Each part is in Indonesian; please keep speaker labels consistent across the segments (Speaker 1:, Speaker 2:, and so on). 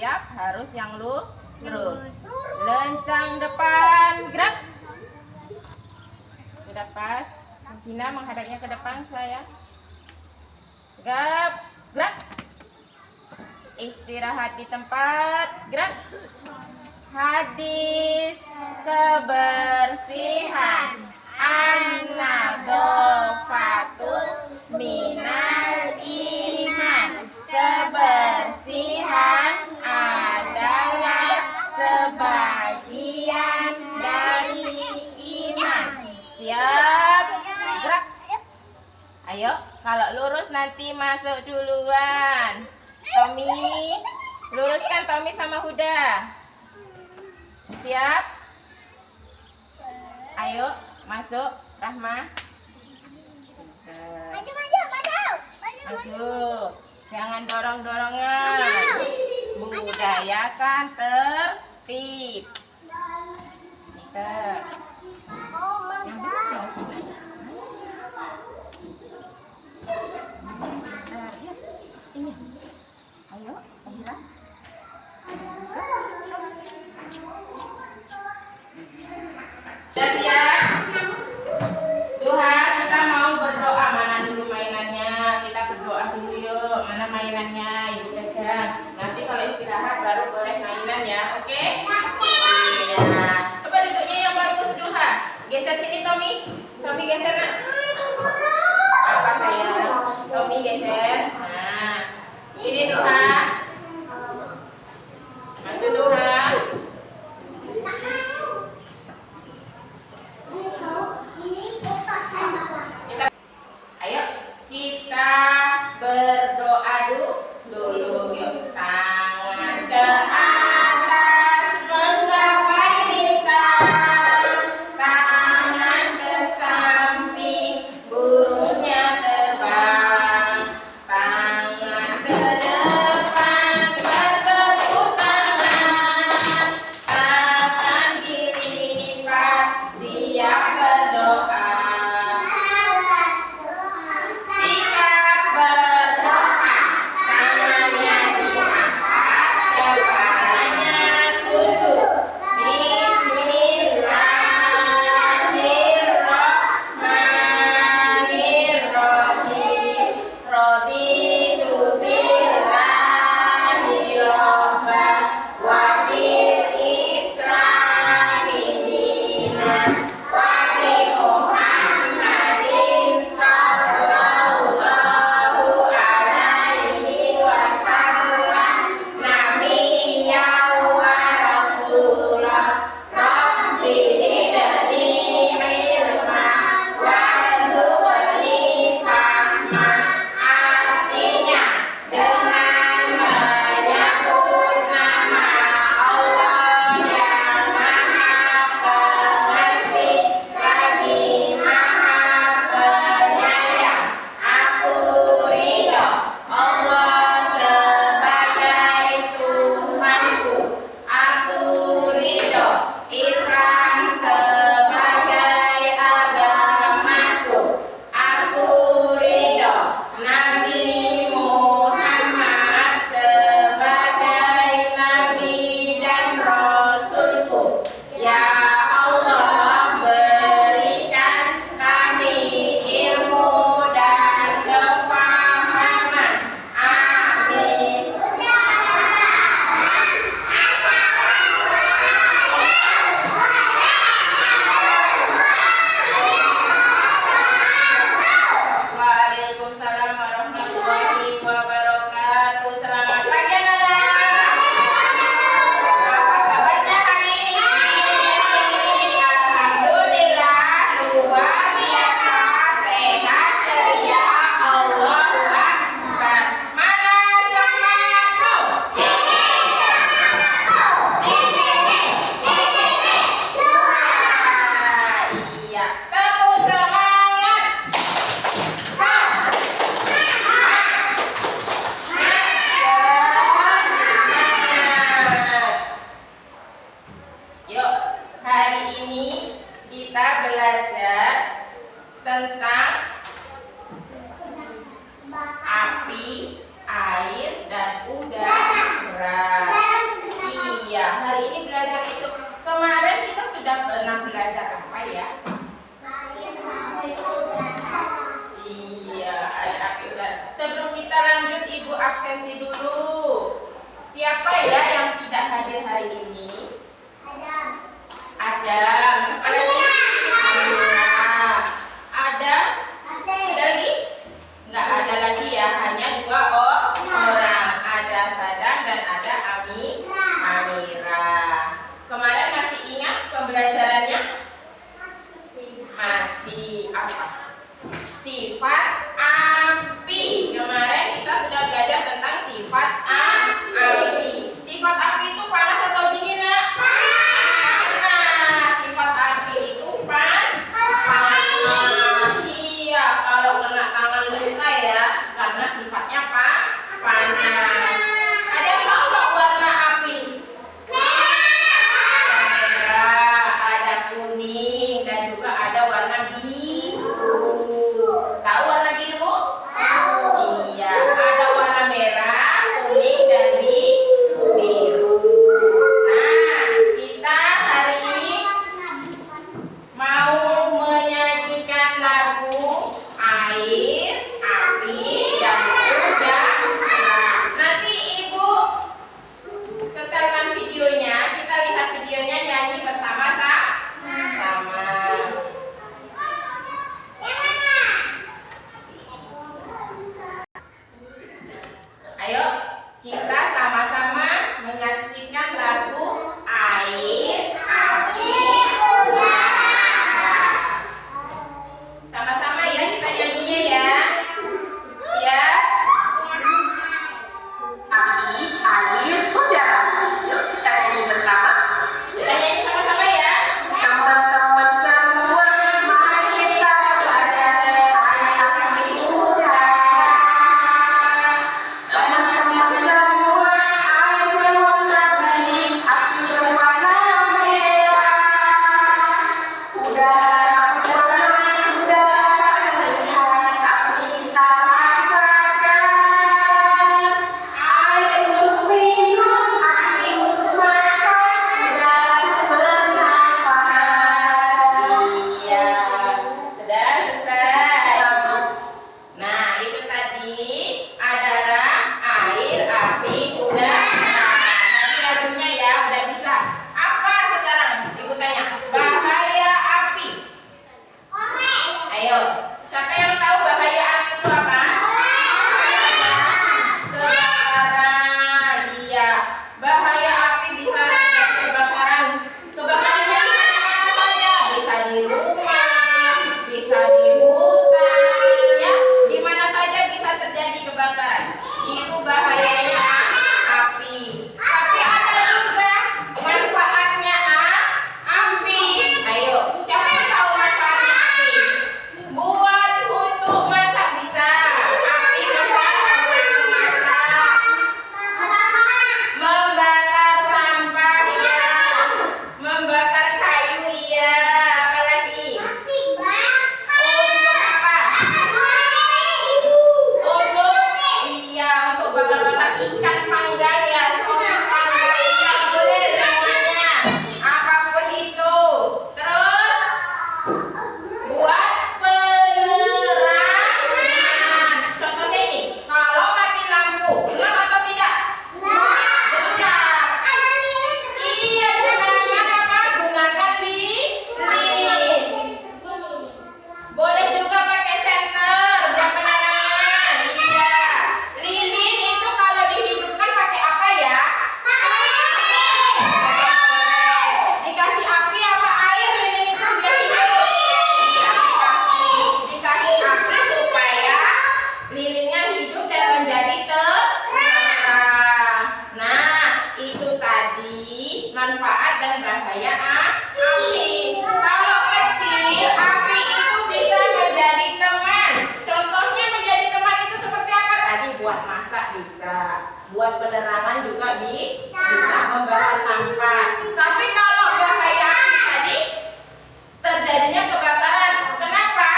Speaker 1: siap harus yang lurus. Lencang depan, gerak. Sudah pas. Gina menghadapnya ke depan saya. Tegap, gerak. Istirahat di tempat, gerak. Hadis kebersihan. An-nadhofatu minal iman. Kebersihan adalah sebagian dari iman. Siap, gerak. Ayo, kalau lurus nanti masuk duluan. Tommy, luruskan Tommy sama Huda. Siap? Ayo, masuk, Rahma. Maju. Jangan dorong-dorongan. Budayakan tertib. Yang benar. Ini. Ayo, Sahira. Sudah siap? Duha, kita mau berdoa. Mana dulu mainannya? Kita berdoa dulu yuk. Mana mainannya? Ibu pegang. Nanti kalau istirahat baru boleh mainan ya, oke? Iya. Coba duduknya yang bagus, Duha. Geser sini, Tommy. Tommy geser, nak. Apa sayang? Tommy geser. Nah, sini Duha. Maju Duha. Siapa ya yang tidak hadir hari ini? Ada. Siapa lagi? Amira. Ada? Ada lagi? Nggak ada lagi ya, hanya dua orang. Ada Sadam dan ada Amira. Kemarin masih ingat pembelajarannya? Masih. Apa? Sifat api. Kemarin kita sudah belajar tentang sifat api. Sifat api itu panas atau dingin, Nak? Panas. Sifat api itu panas. Iya, kalau kena tangan luka ya, karena sifatnya panas. Ada yang tahu nggak warna api? Merah, ada kuning, dan juga ada warna biru. Tahu warna biru? Iya, ada warna merah, kuning, dan biru. Nah, kita hari ini mau menyanyikan lagu Air, Api, dan Udara. Nanti Ibu setelkan videonya, kita lihat videonya nyanyi bersama-sama. Ayo, kita sama-sama menyaksikan lagu Air, Api, Udara. Sama-sama ya kita nyanyinya ya. Siap?
Speaker 2: Api, air, udara. Yuk kita nyanyi bersama.
Speaker 1: Kita nyanyi sama-sama ya.
Speaker 2: Teman-teman semua, mari kita belajar air, api, udara. Teman-teman semua, air berwarna bening, api berwarna merah. Udara berwarna terlihat, api kita rasakan. Air untuk minum, api untuk masak, udara untuk bernafas.
Speaker 1: Iya. Sudah selesai. Nah, itu tadi adalah air, api, udara. Nanti lagunya ya, udah bisa. Apa sekarang? Ibu tanya. Bahaya api. Ayo, siapa yang tahu bahaya api itu apa? Kebakaran. Iya, bahaya api bisa terjadi kebakaran. Kebakarannya bisa di mana saja. Bisa di rumah, bisa di hutan, ya. Di mana saja bisa terjadi kebakaran. Itu bahayanya api. Tapi ada juga manfaatnya api. Ayo, siapa yang tahu manfaatnya api? Buat untuk masak bisa. Api bisa untuk masak. Membakar sampah ya. Membakar kayu ya. Apalagi? Untuk apa? Untuk bakar-bakar ikan panggang ya. Sosis panggang ya. Boleh semuanya. Apapun itu. Terus buat penerangan. Contohnya ini, kalau mati lampu, gelap atau tidak? Gelap. Iya, gunakan apa? Gunakan lilin. Boleh juga pakai senter buat penerangan. Iya. Lilin itu kalau dihidupkan pakai apa ya? Dikasih api apa air lilin itu biar hidup? Dikasih api supaya lilinnya hidup dan menjadi terang. Nah, itu tadi manfaat dan bahaya api. Kalau kecil, api itu bisa menjadi teman. Contohnya menjadi teman itu seperti apa? Tadi buat masak bisa, buat penerangan juga bisa, membakar sampah. Tapi kalau bahaya api tadi terjadinya kebakaran. Kenapa?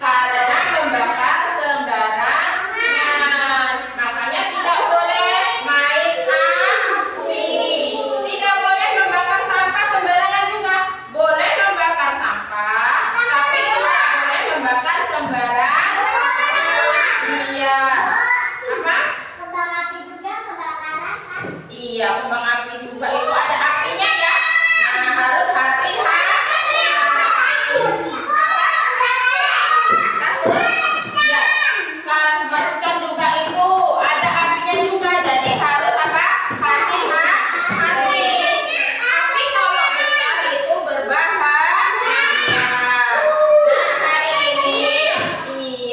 Speaker 1: Karena membakar sembarangan. Makanya tidak boleh main api. Tidak boleh membakar sampah Iya, kembang api juga itu ada apinya ya. Nah, harus hati-hati. Takut? Ya. Kan mercon juga itu ada apinya juga. Jadi harus apa? Hati-hati. Api kalau besar itu berbahaya.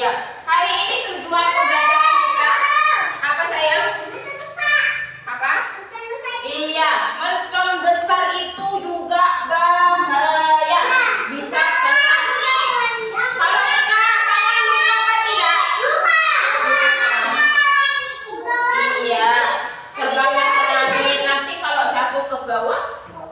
Speaker 1: Nah, hari ini tujuan pembelajaran kita apa sayang? Apa? Iya, mercon besar itu juga bahaya. Bisa kena. Kalau kena tangan luka apa tidak? Iya, terbangnya ke langit. Nanti kalau jatuh ke bawah,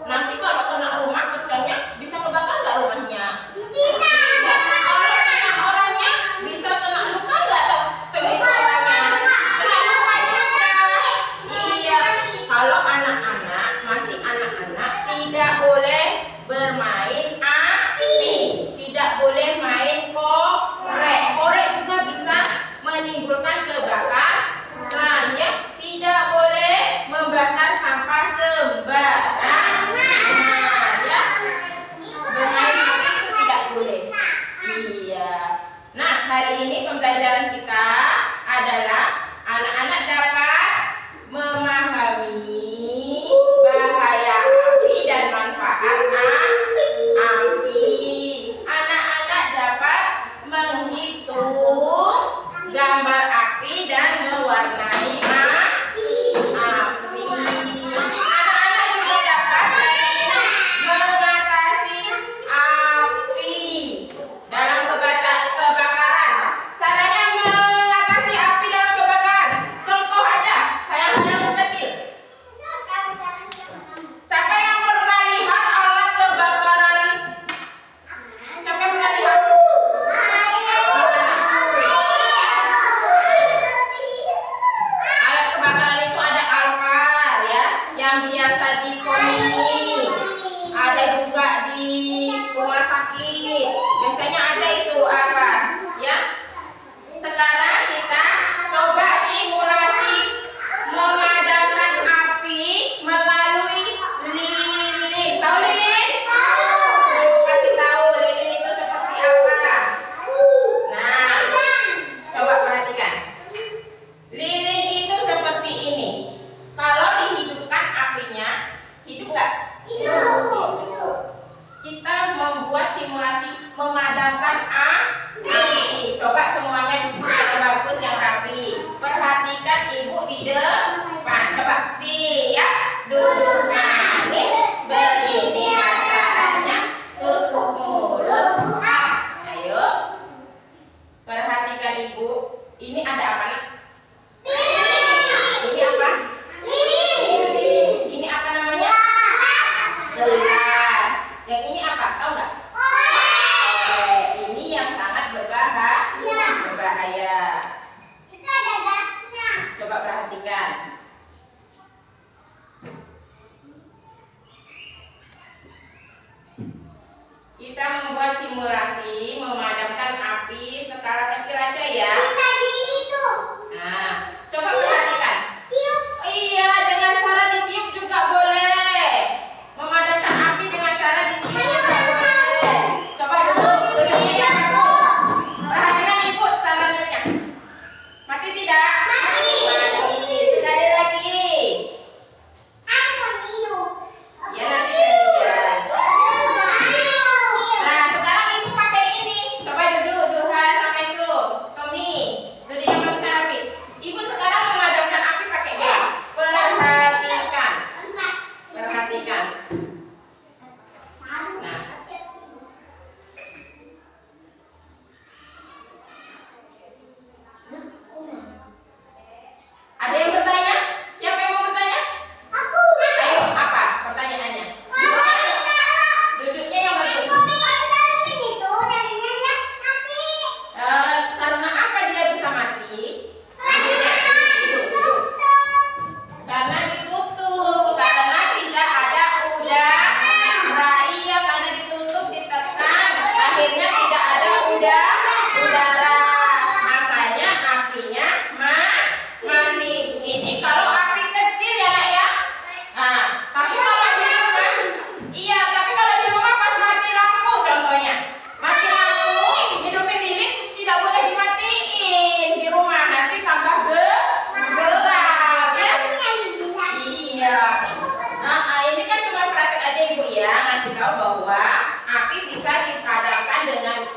Speaker 1: nanti kalau kena rumah merconnya bisa kebakar nggak rumahnya? Ya, kalau kena orangnya bisa kena luka nggak tuh itu orangnya? Kena luka juga. Iya, kalau anak-anak masih anak-anak tidak boleh bermain api, tidak boleh main korek. Korek juga bisa menimbulkan kebakaran ya. Tidak boleh membakar sampah sembarangan ya. Bermain api itu tidak boleh. Iya. Nah, hari ini pembelajaran kita adalah anak-anak dapat memahami bahaya api dan manfaat api. Anak-anak dapat menghitung gambar api dan mewarnai api. Anak-anak juga dapat hari ini mengatasi api dalam kebakaran. Caranya mengatasi api dalam kebakaran. Contoh aja, yang kecil. Siapa yang pernah lihat alat kebakaran? Siapa yang pernah lihat? Alat kebakaran itu ada alkar ya, yang biasa di poni. Ada juga di rumah sakit. Biasanya ada itu apa? Ya. Sekarang kita coba simulasi memadamkan api melalui lilin. Tahu lilin? Kasih tahu lilin itu seperti apa. Nah, coba perhatikan. Lilin itu seperti ini. Kalau dihidupkan apinya, hidup nggak Iya. Ini kan cuma praktek aja Ibu ya, ngasih tahu bahwa api bisa dipadamkan dengan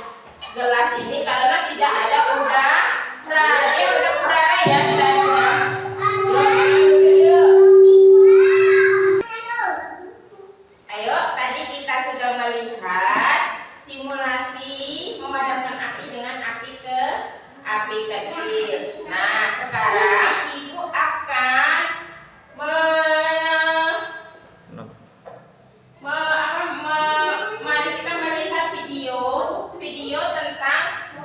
Speaker 1: gelas ini karena tidak ada udara. Dia udah udara ya, tidak ada udara. Ayo, tadi kita sudah melihat simulasi memadamkan api dengan api kecil. Nah, sekarang Ibu akan mari kita melihat video tentang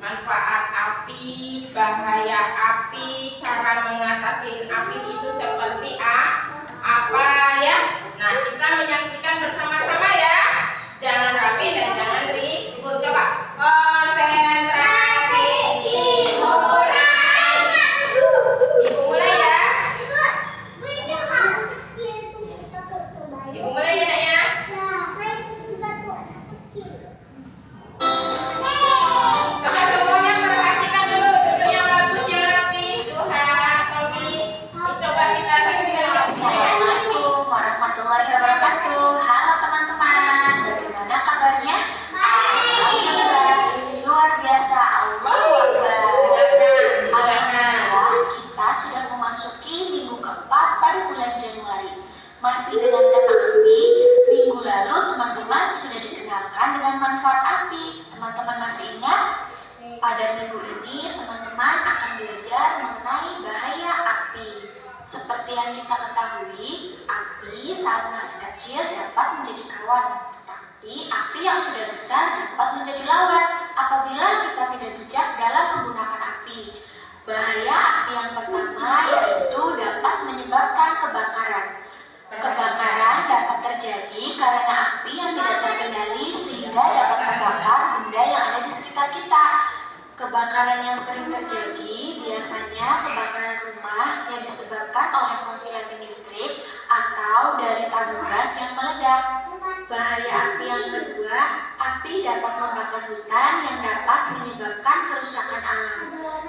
Speaker 1: manfaat api, bahaya api, cara mengatasi api itu seperti apa ya. Nah, kita menyaksikan bersama-sama ya. Jangan rame dan jangan ribut. Coba konsentrasi. Ibu mulai ya. Ibu mulai ya, Nak ya. Coba semuanya perhatikan dulu, duduk yang bagus, yang rapi. Duha, Tommy. Coba kita saksikan.
Speaker 2: Assalamualaikum warahmatullahi wabarakatuh. Halo teman-teman, bagaimana kabarnya? Alhamdulillah, luar biasa. Allahu Akbar. Alhamdulillah, kita sudah memasuki minggu keempat pada bulan Januari. Masih dengan tema api, minggu lalu teman-teman sudah dikenalkan dengan manfaat api. Teman-teman masih ingat? Pada minggu ini teman-teman akan belajar mengenai bahaya api. Seperti yang kita ketahui, api saat masih kecil dapat menjadi kawan. Tetapi api yang sudah besar dapat menjadi lawan apabila kita tidak bijak dalam menggunakan api. Bahaya api yang pertama yaitu dapat menyebabkan kebakaran. Kebakaran dapat terjadi karena api yang tidak terkendali sehingga dapat membakar benda yang ada di sekitar kita. Kebakaran yang sering terjadi biasanya kebakaran rumah yang disebabkan oleh korsleting listrik atau dari tabung gas yang meledak. Bahaya api yang kedua, api dapat membakar hutan yang dapat menyebabkan kerusakan alam.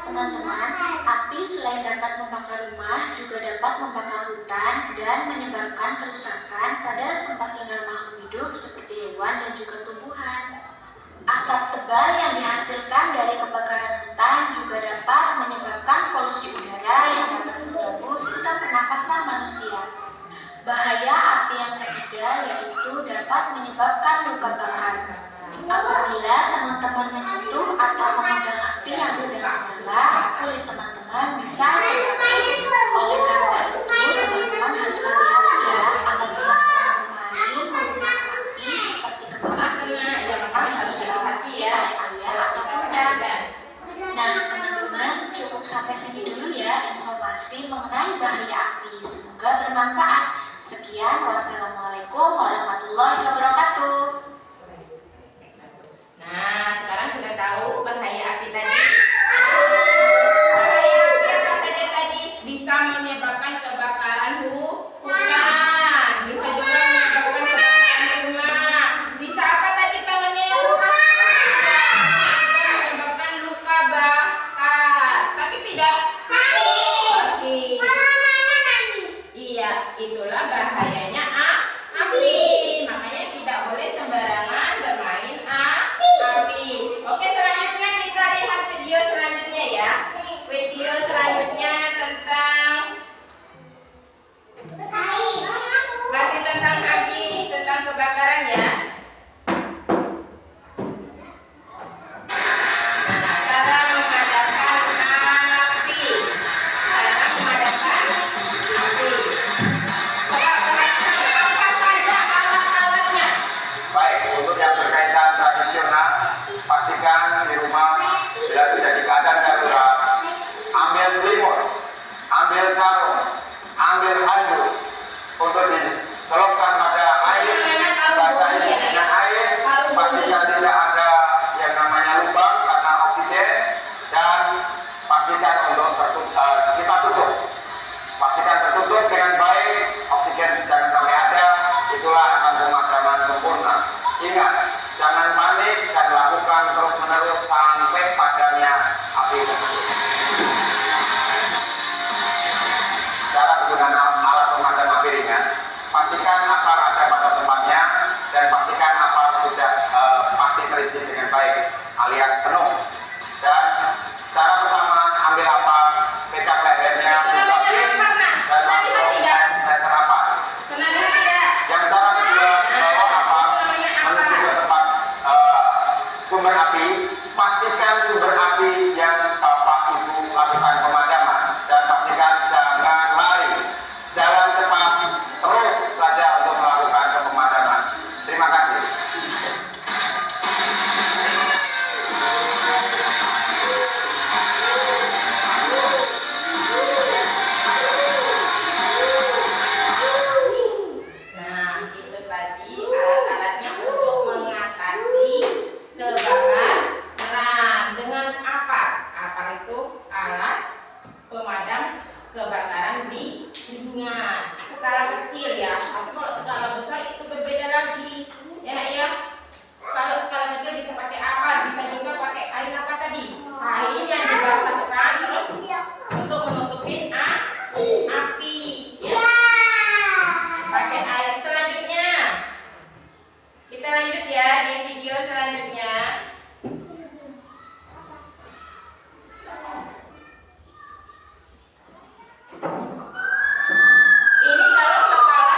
Speaker 2: Teman-teman, api selain dapat membakar rumah juga dapat membakar hutan dan menyebabkan kerusakan pada tempat tinggal makhluk hidup seperti hewan dan juga tumbuhan. Asap tebal yang dihasilkan dari kebakaran hutan juga dapat menyebabkan polusi udara yang dapat mengganggu sistem pernafasan manusia. Bahaya api yang ketiga yaitu dapat menyebabkan luka bakar. Apabila teman-teman menyentuh atau memegang api yang sedang menyala, kulit teman-teman bisa terbakar. Oleh karena itu, teman-teman harus hati-hati ya apabila sedang bermain menggunakan api seperti kembang api. Teman-teman harus diawasi oleh ayah atau bunda. Nah, teman-teman, cukup sampai sini dulu ya informasi mengenai bahaya api. Semoga bermanfaat. Sekian, wassalamualaikum warahmatullahi wabarakatuh.
Speaker 1: Nah, sekarang sudah tahu bahaya api tadi. Bahaya api apa saja tadi? Bisa menyebabkan kebakaran hutan, bisa juga menyebabkan kebakaran rumah. Bisa apa tadi tangannya? Menyebabkan luka bakar. Sakit tidak? Sakit. Iya, itulah bahayanya api. Makanya tidak boleh sembarangan bermain api. Oke, selanjutnya kita lihat video selanjutnya ya. Video selanjutnya tentang masih tentang api, tentang kebakaran ya. Cara memadamkan api. Cara memadamkan api. Coba perhatikan apa saja alat-alatnya.
Speaker 3: Baik, untuk yang berkaitan tradisional, pastikan di rumah bila terjadi keadaan darurat, ambil selimut, ambil sarung, ambil handuk untuk dicelupkan pada air, basahi dengan air, pastikan tidak ada yang namanya lubang karena oksigen, dan pastikan untuk kita tutup. Pastikan tertutup dengan baik, oksigen jangan sampai ada, itulah akan pemadaman sempurna. Ingat, jangan panik dan lakukan terus-menerus sampai padamnya api tersebut. Cara penggunaan alat pemadam api terisi dengan baik alias penuh. Dan cara pertama, ambil apa, pegang lehernya, buka pin, dan langsung tes apa. Yang cara kedua, bawa apa menuju ke tempat sumber api. Pastikan sumber api yang Bapak Ibu lakukan pemadaman, dan pastikan jangan lari, jalan cepat, terus saja untuk melakukan pemadaman. Terima kasih.
Speaker 1: Nah, itu tadi alat-alatnya untuk mengatasi kebakaran dengan apar. Apar itu alat pemadam kebakaran di ringan skala kecil ya. Tapi kalau skala besar itu berbeda lagi. Ya. Kalau skala kecil bisa pakai apar, bisa juga pakai kain apa tadi? Kain yang dibasahkan terus untuk menutupin api. Ya. Pakai air. Selanjutnya kita lanjut ya di video selanjutnya. Ini kalau skala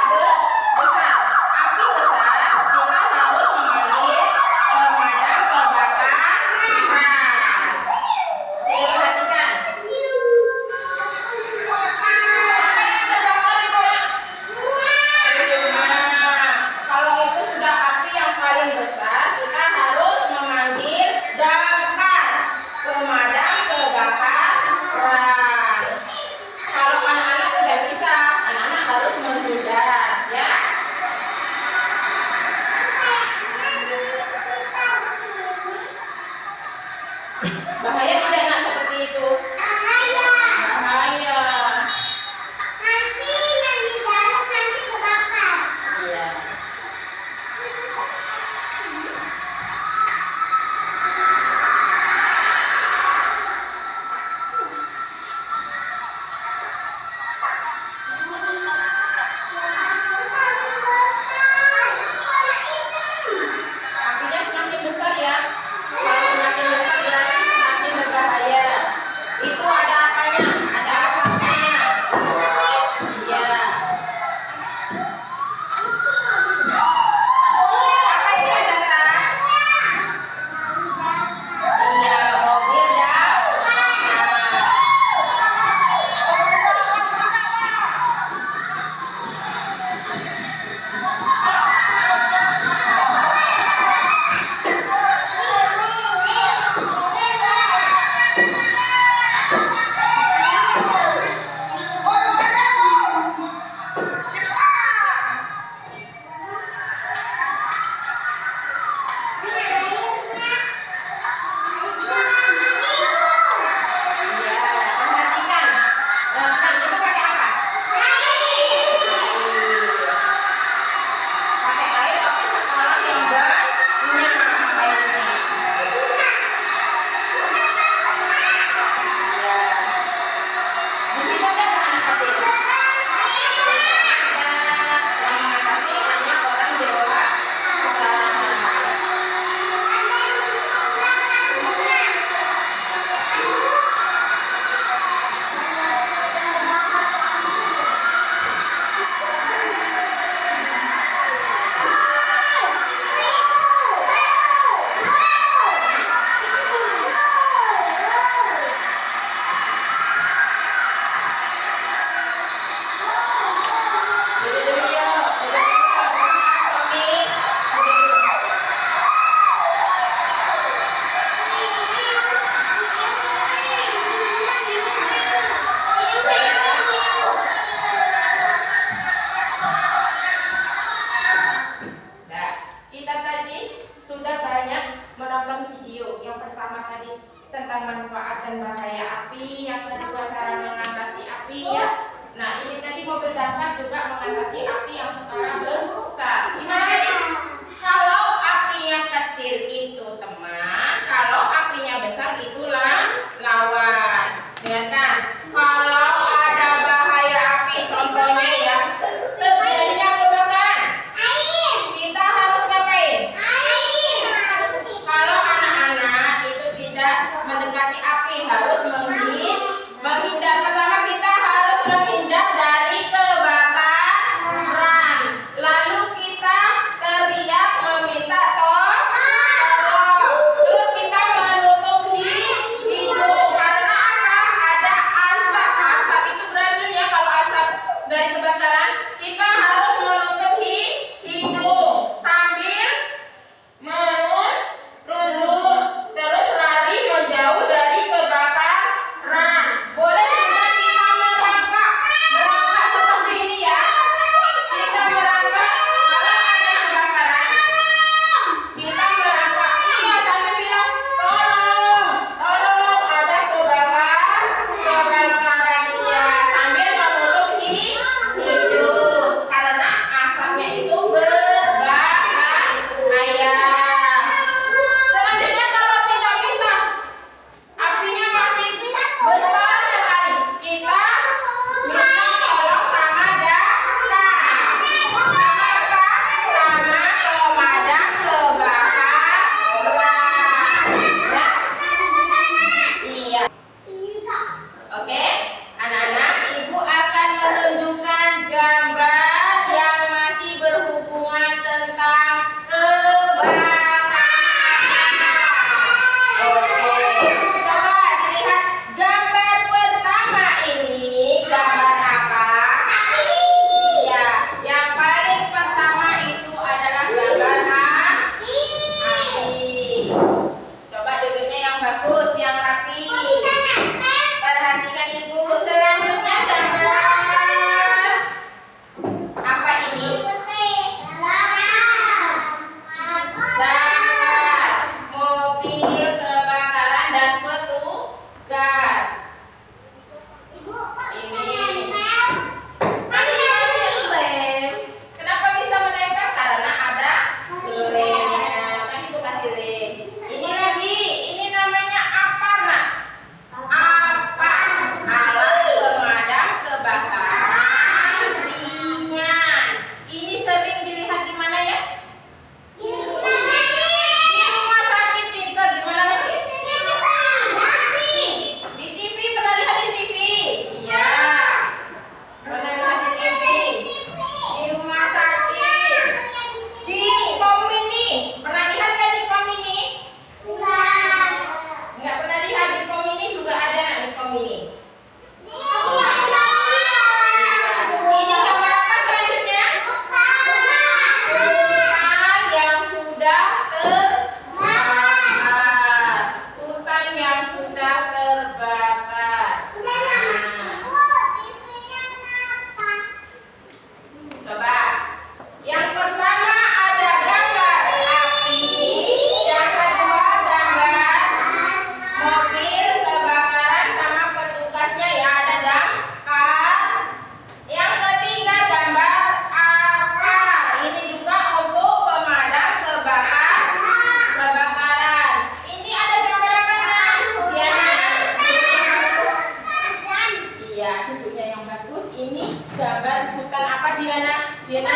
Speaker 1: Diana? Diana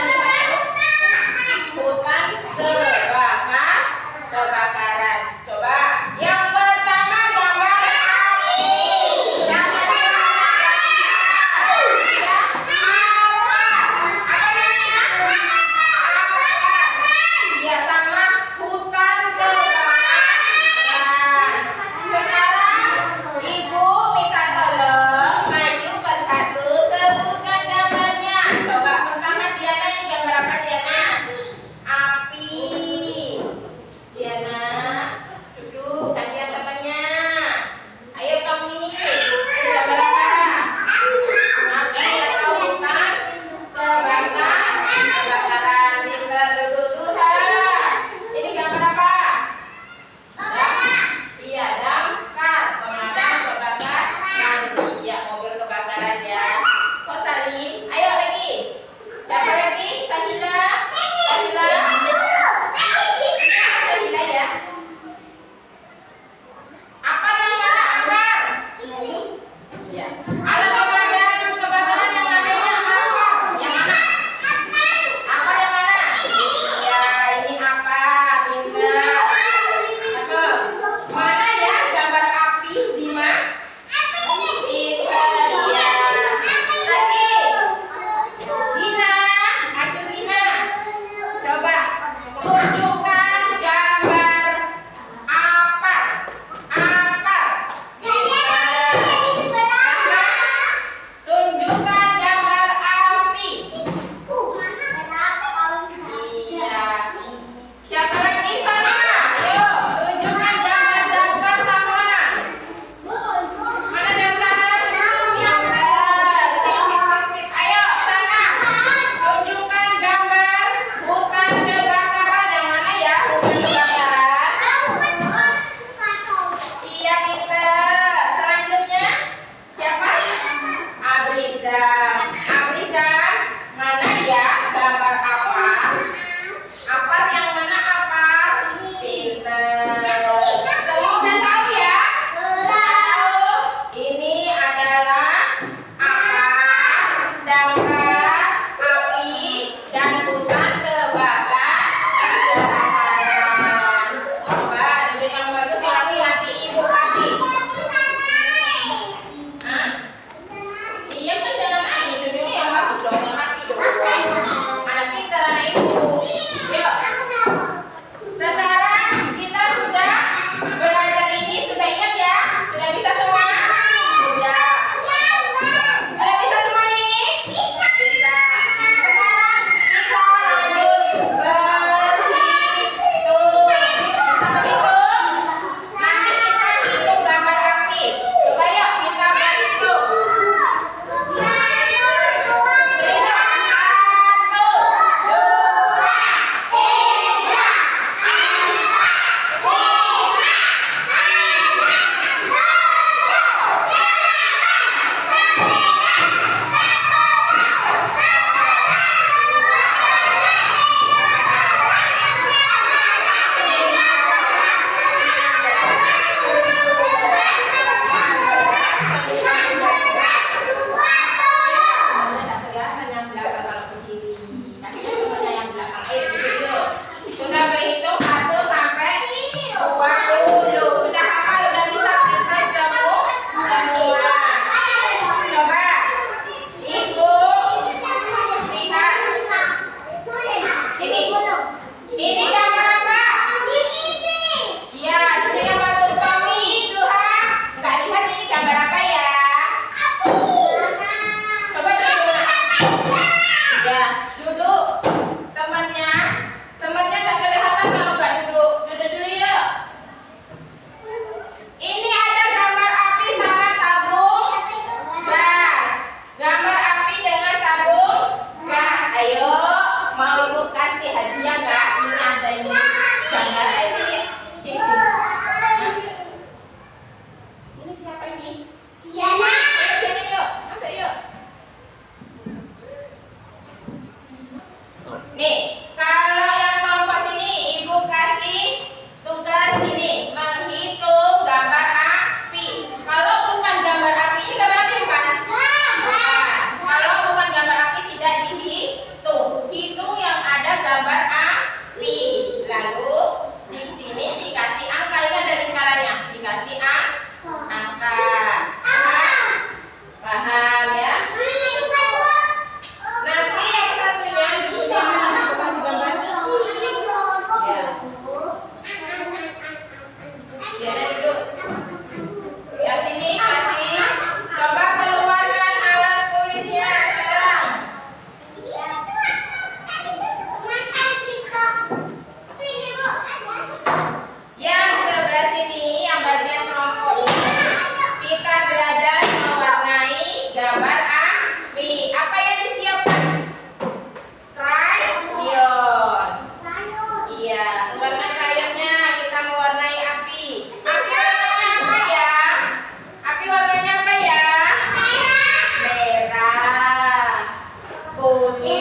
Speaker 1: hutan kebakaran. Coba yang pertama gambar api. Jangan apa namanya? Ya sama hutan kebakaran. Sekarang Ibu minta tolong maju persatu sebutkan gambarnya. Coba pertama Diana, ini gambar apa Diana? Api. Diana duduk gantian temannya. Ayo Tommy, gambar apa? Api atau hutan kebakaran. Pintar, duduk dulu salah. Ini gambar apa? Iya, damkar, pemadam kebakaran. Iya, mobil kebakaran ya. Kok Salim? Ayo lagi. Siapa lagi? Sahila. Sahila. Sahila ya. Apa yang mana Akbar? Iya. Ada pemadam kebakaran yang namanya apa? Yang mana? Apa yang mana? Iya, ini apa? Pintar. Apa? Mana ya gambar api, Zima? Pintar, ya. Lagi. Gina, acu Gina. Coba tunjukkan gambar apa? Apa? Pintar. Rahma, tunjukkan gambar api. Iya. Siapa lagi sama? Ayo, tunjukkan gambar damkar sama. Mana damkar? Pintar. Sip, sip, sip, sip. Ayo, sana. Tunjukkan gambar hutan kebakaran. Yang mana ya hutan kebakaran? Iya, pintar. Selanjutnya siapa? Abrizam. Abrizam, mana ya gambar apa? Apar yang mana apar? Pinter. Semua udah tahu ya? Udah tahu. Ini adalah apar, damkar, api, dan hutan kebakaran. Coba duduk yang bagus tapi nanti Ibu kasih. Hah? Iya kan jangan lagi duduk yang bagus dong, yang rapi dong. Anak pintar anak Ibu. Yuk. Sekarang kita sudah belajar ini, sudah ingat ya? Sudah bisa semua? Sudah. Sudah bisa semua ini? Bisa. Sekarang kita lanjut berhitung. Bisa berhitung? Nanti kita hitung gambar api. Coba yuk kita berhitung. Sudah berhitung 1 sampai 20. Sudah hafal, udah bisa pintar semua. Coba Ibu lihat. Ini gambar apa? Iya, duduk yang bagus Tommy. Duha, nggak lihat ini gambar apa ya? Coba duduk. Ya, duduk. Temannya nggak kelihatan kalau nggak duduk. Duduk dulu yuk. Ini ada gambar api sama tabung gas. Gambar api dengan tabung gas. Ayo, mau Ibu kasih hadiah nggak? Ini ada ini gambar. Ayo sini. Sini, sini. Hah? Ini siapa ini? Diana. Ayo Diana yuk, masuk yuk. Nih, kalau yang kelompok sini Ibu kasih tugas ini menghitung gambar api. Kalau bukan gambar api, ini gambar api bukan? Bukan. Kalau bukan gambar api tidak dihitung.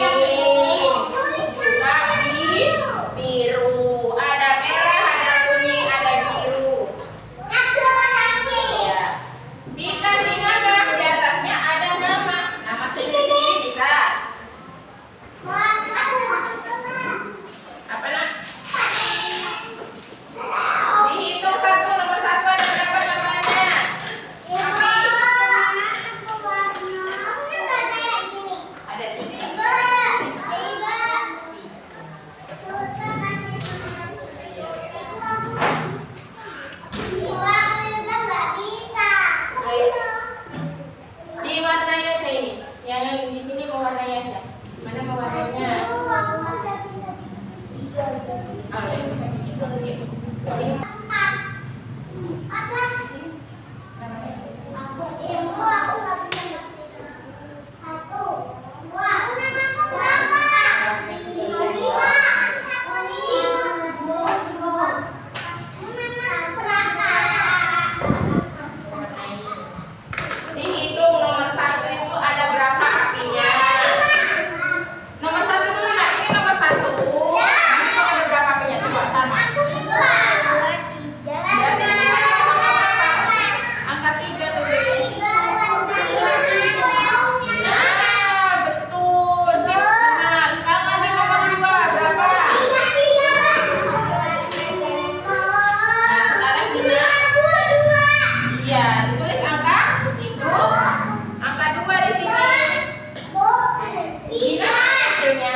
Speaker 1: juga biru. Ada merah, ada kuning, ada biru. Ya. Dikasih nama, di atasnya ada nama. Nama sendiri bisa. Apa nak? Dihitung satu, nomor satu ada berapa gambarnya? Ada 3. Diwarnai aja ini. Yang di sini mewarnai aja. Mana mewarnainya? Ah, udah bisa. Itu aja. Di sini. Namanya di sini. Dihitung nomor satu itu ada berapa apinya? Nomor satu dulu nak, ini nomor satu. Ini ada berapa apinya? Coba sama. Berarti di sini ada sama berapa? Angka 3 tuh. Nah, betul. Benar. Sekarang ada nomor 2 berapa? Nah, sekarang Dina. Iya, ditulis angka 2 di sini. Dina hasilnya.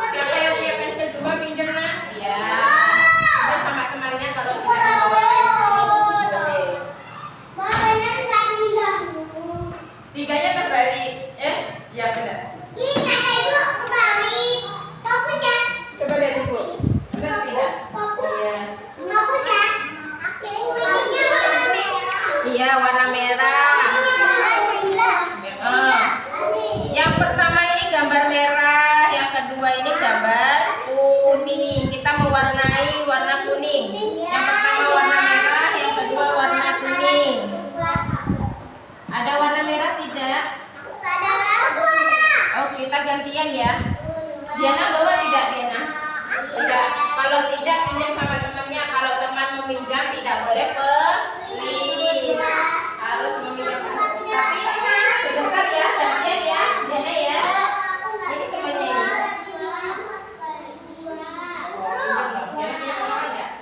Speaker 1: Siapa yang punya pensil 2 pinjam nak? Iya. Kita sama temannya kalau tidak mau boleh. 3-nya terbalik. Ya benar. Coba lihat ibu. Benar tidak? Iya, warna merah. Yang pertama ini gambar merah, yang kedua ini gambar kuning. Kita mewarnai warna kuning. Yang pertama warna merah, yang kedua warna kuning. Ada warna merah tidak? Oh, kita gantian ya. Diana bawa tidak, Diana? Tidak. Kalau tidak, pinjam sama temannya. Kalau teman meminjam, tidak boleh pelit. Harus meminjam. Tapi sebentar ya, gantian ya, Diana ya. Ini temannya ini. Diana punya nomor nggak?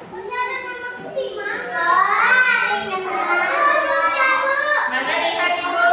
Speaker 1: Mana lihat ibu?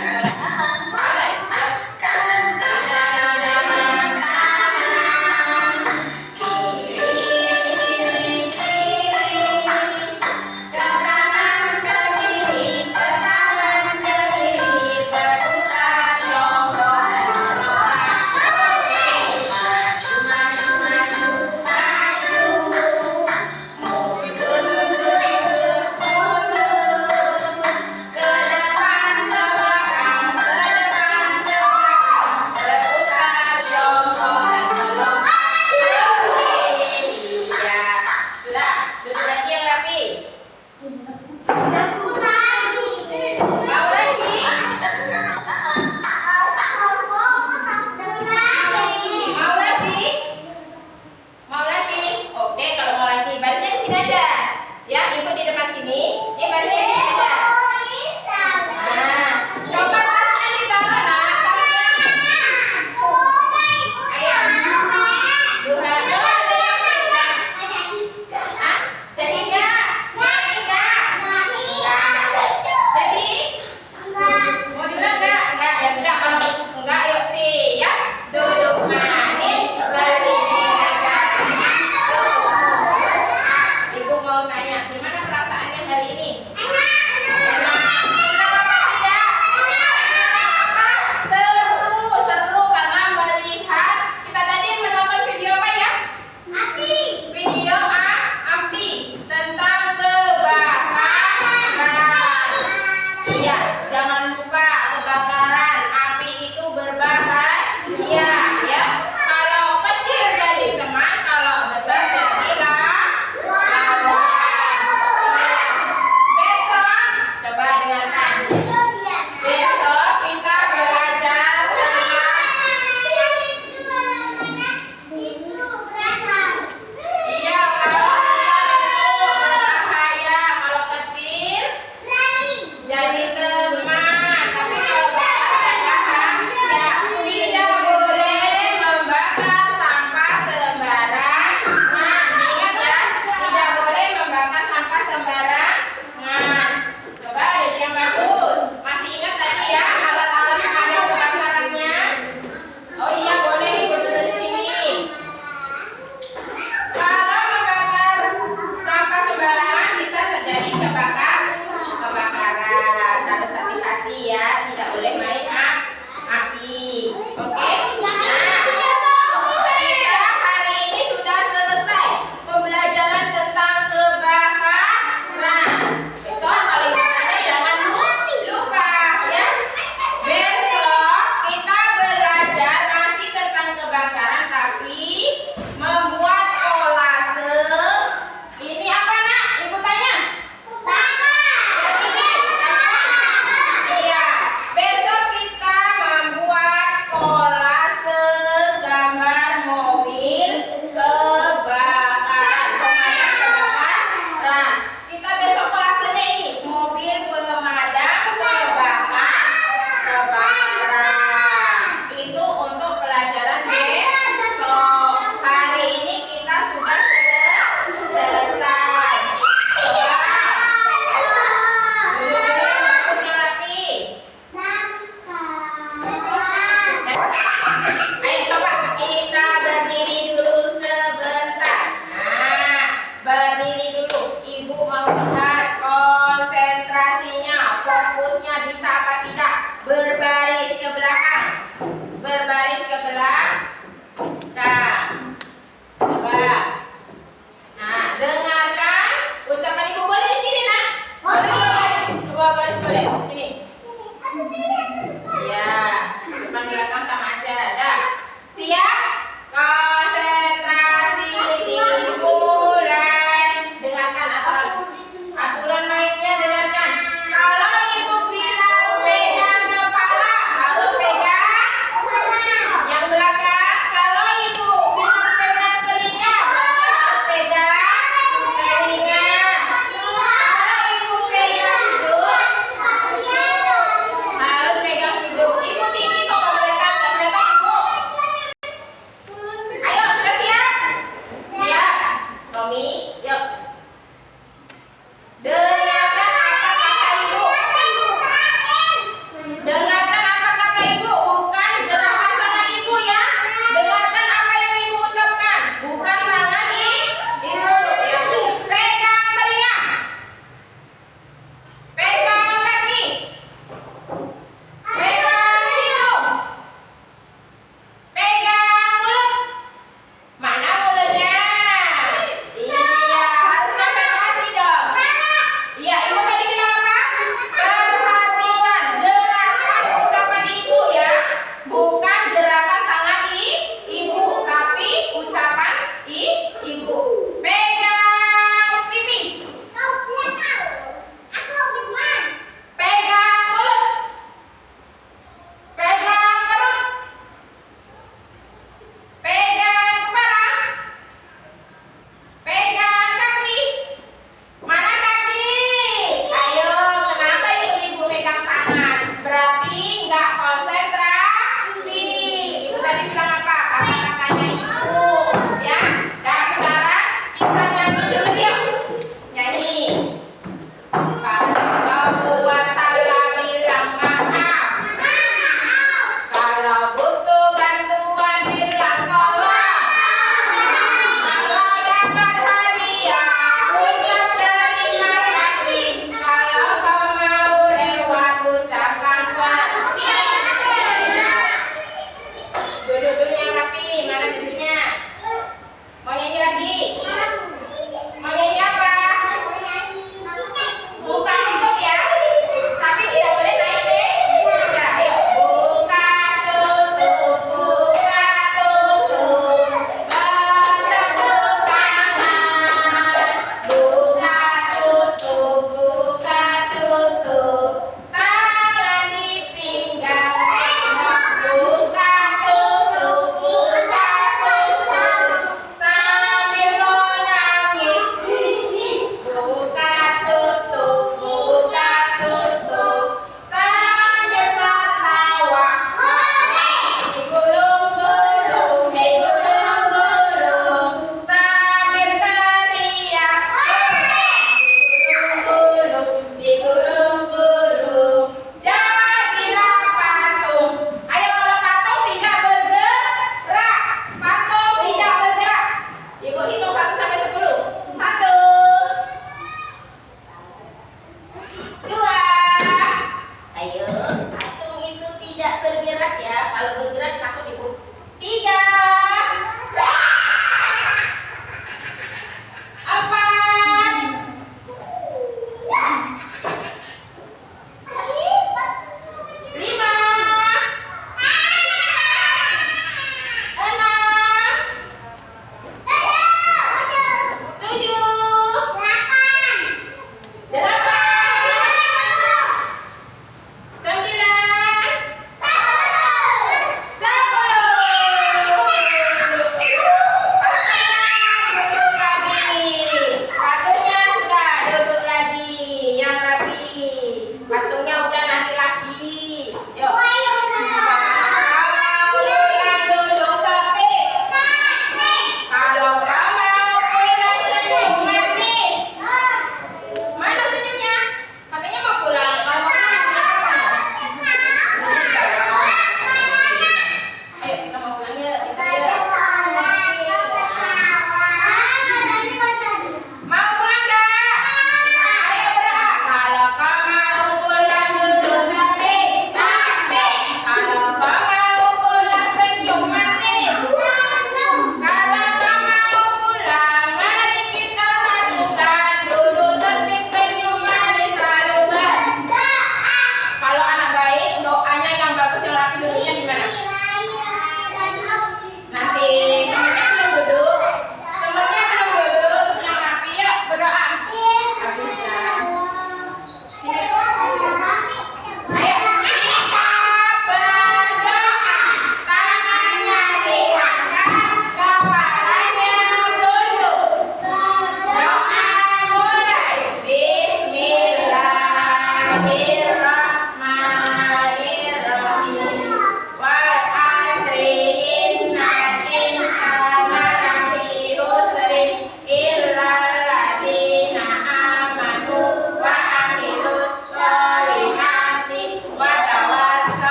Speaker 2: bergerak bersama.
Speaker 1: Mulai.
Speaker 2: Kanan, kanan, kanan. Kiri, kiri, kiri. Ke kanan, ke kiri. Ke kanan, ke kiri. Berputar jongkok berdoa. Maju, maju, maju, maju. Mundur, mundur, mundur, mundur. Ke depan, ke belakang, ke depan, ke belakang. Berputar jongkok dan berdoa.
Speaker 1: Ya. Sudah. Duduk lagi yang rapi. Mau lagi?
Speaker 2: Kita bergerak bersama.
Speaker 1: Mau lagi? Mau lagi? Oke, kalau mau lagi barisnya di sini aja. Ya, ibu di depan sini. Ini barisnya di sini aja. Nah, coba tasnya ditaruh nak. Tasnya. Ayo. Duha. Coba ada yang sudah. Hah? Jadi enggak? Jadi enggak? Jadi? Mau bilang enggak? Enggak. Ya sudah, kalau enggak yuk siap. Duduk manis, berdiri aja. Ibu mau tanya, gimana perasaannya hari ini? Senang apa tidak? Seru karena melihat kita tadi menonton video apa ya? Video api tentang kebakaran. Iya, jangan lupa kebakaran. Api itu berbahaya, ya. Kalau kecil jadi teman, kalau besar jadi lawan. Besok coba dengarkan. Besok kita belajar tentang iya, kalau besar itu berbahaya, kalau kecil jadi teman. Tapi kalau besar berbahaya, tidak boleh membakar sampah sembarangan. Ingat ya, tidak boleh membakar sampah sembarangan. Coba adik yang bagus. Masih ingat tadi ya alat-alat pemadam kebakarannya? Oh iya, boleh ibu tulis di sini. Kalau membakar sampah sembarangan bisa terjadi kebakaran. Harus hati-hati ya, tidak boleh main api. Oke? Nah, kita hari ini sudah selesai pembelajaran tentang kebakaran. Besok kalau ditanya jangan lupa ya. Besok kita belajar masih tentang kebakaran tapi membuat kolase. Ini apa nak? Ibu tanya. Ini iya. Besok kita membuat kolase gambar mobil kebakaran. Pemadam kebakaran. Kita besok kolasenya ini mobil pemadam kebakaran. Itu untuk pelajaran besok. Hari ini kita sudah selesai. Duduk dulu yang bagus yang rapi. Ayo coba kita berdiri dulu sebentar. Nah, berdiri dulu. Ibu mau lihat konsentrasinya, fokusnya bisa apa tidak. Berbaris ke belakang. Berbaris